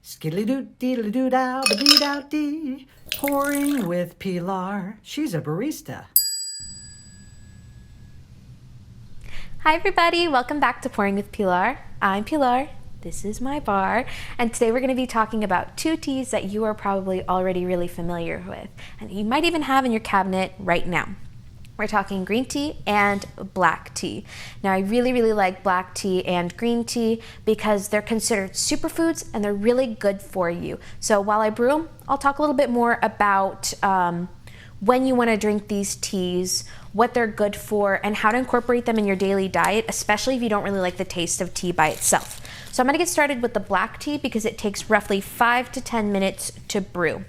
Skiddly-doo-dee-doo-dow-ba-dee-dow-dee. Pouring with Pilar. She's a barista. Hi everybody, welcome back to Pouring with Pilar. I'm Pilar, this is my bar, and today we're going to be talking about two teas that you are probably already really familiar with, and you might even have in your cabinet right now. We're talking green tea and black tea. Now I really like black tea and green tea because they're considered superfoods and they're really good for you. So while I brew them, I'll talk a little bit more about when you want to drink these teas, what they're good for, and how to incorporate them in your daily diet, especially if you don't really like the taste of tea by itself. So I'm going to get started with the black tea because it takes roughly 5 to 10 minutes to brew.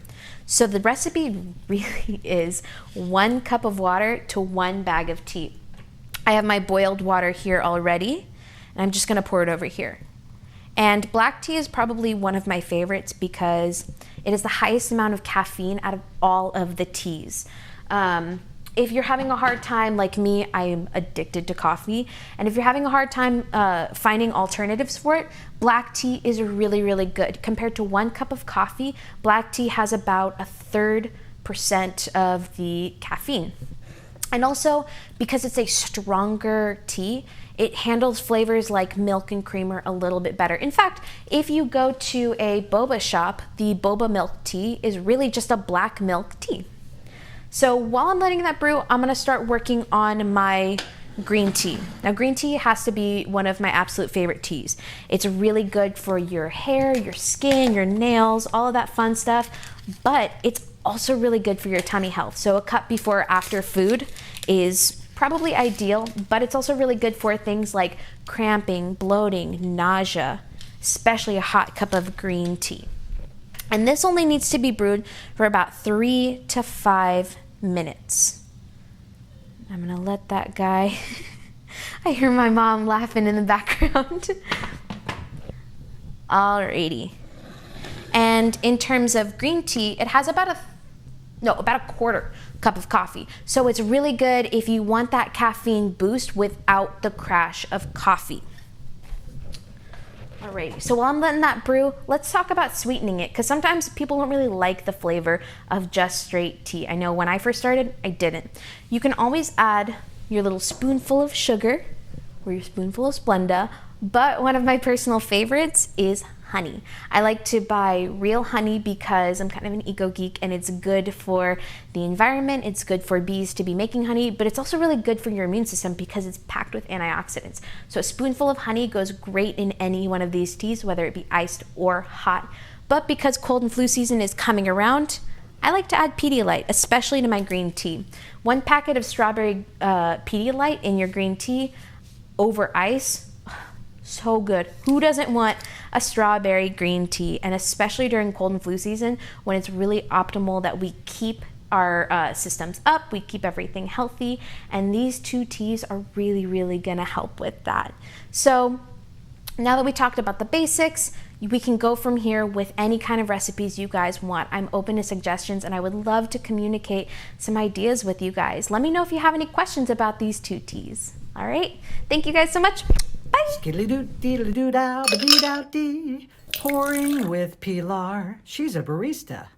So the recipe really is 1 cup of water to 1 bag of tea. I have my boiled water here already, and I'm just going to pour it over here. And black tea is probably one of my favorites because it is the highest amount of caffeine out of all of the teas. If you're having a hard time, like me, I'm addicted to coffee. And if you're having a hard time finding alternatives for it, black tea is really good. Compared to 1 cup of coffee, black tea has about 1/3% of the caffeine. And also, because it's a stronger tea, it handles flavors like milk and creamer a little bit better. In fact, if you go to a boba shop, the boba milk tea is really just a black milk tea. So while I'm letting that brew, I'm gonna start working on my green tea. Now green tea has to be one of my absolute favorite teas. It's really good for your hair, your skin, your nails, all of that fun stuff, but it's also really good for your tummy health. So a cup before or after food is probably ideal, but it's also really good for things like cramping, bloating, nausea, especially a hot cup of green tea. And this only needs to be brewed for about 3 to 5 minutes. I'm gonna let that guy, I hear my mom laughing in the background. Alrighty. And in terms of green tea, it has about a 1/4 cup of coffee. So it's really good if you want that caffeine boost without the crash of coffee. Alrighty, so while I'm letting that brew, let's talk about sweetening it, because sometimes people don't really like the flavor of just straight tea. I know when I first started, I didn't. You can always add your little spoonful of sugar or your spoonful of Splenda, but one of my personal favorites is honey. I like to buy real honey because I'm kind of an eco geek and it's good for the environment, it's good for bees to be making honey, but it's also really good for your immune system because it's packed with antioxidants. So a spoonful of honey goes great in any one of these teas, whether it be iced or hot. But because cold and flu season is coming around, I like to add Pedialyte, especially to my green tea. 1 packet of strawberry Pedialyte in your green tea over ice, so good. Who doesn't want a strawberry green tea? And especially during cold and flu season, when it's really optimal that we keep our systems up, we keep everything healthy, and these 2 teas are really gonna help with that. So now that we talked about the basics, we can go from here with any kind of recipes you guys want. I'm open to suggestions and I would love to communicate some ideas with you guys. Let me know if you have any questions about these 2 teas. All right, thank you guys so much. Bye. Skiddly-doo-dee-doo-dow-ba-dee-dow-dee. Pouring with Pilar. She's a barista.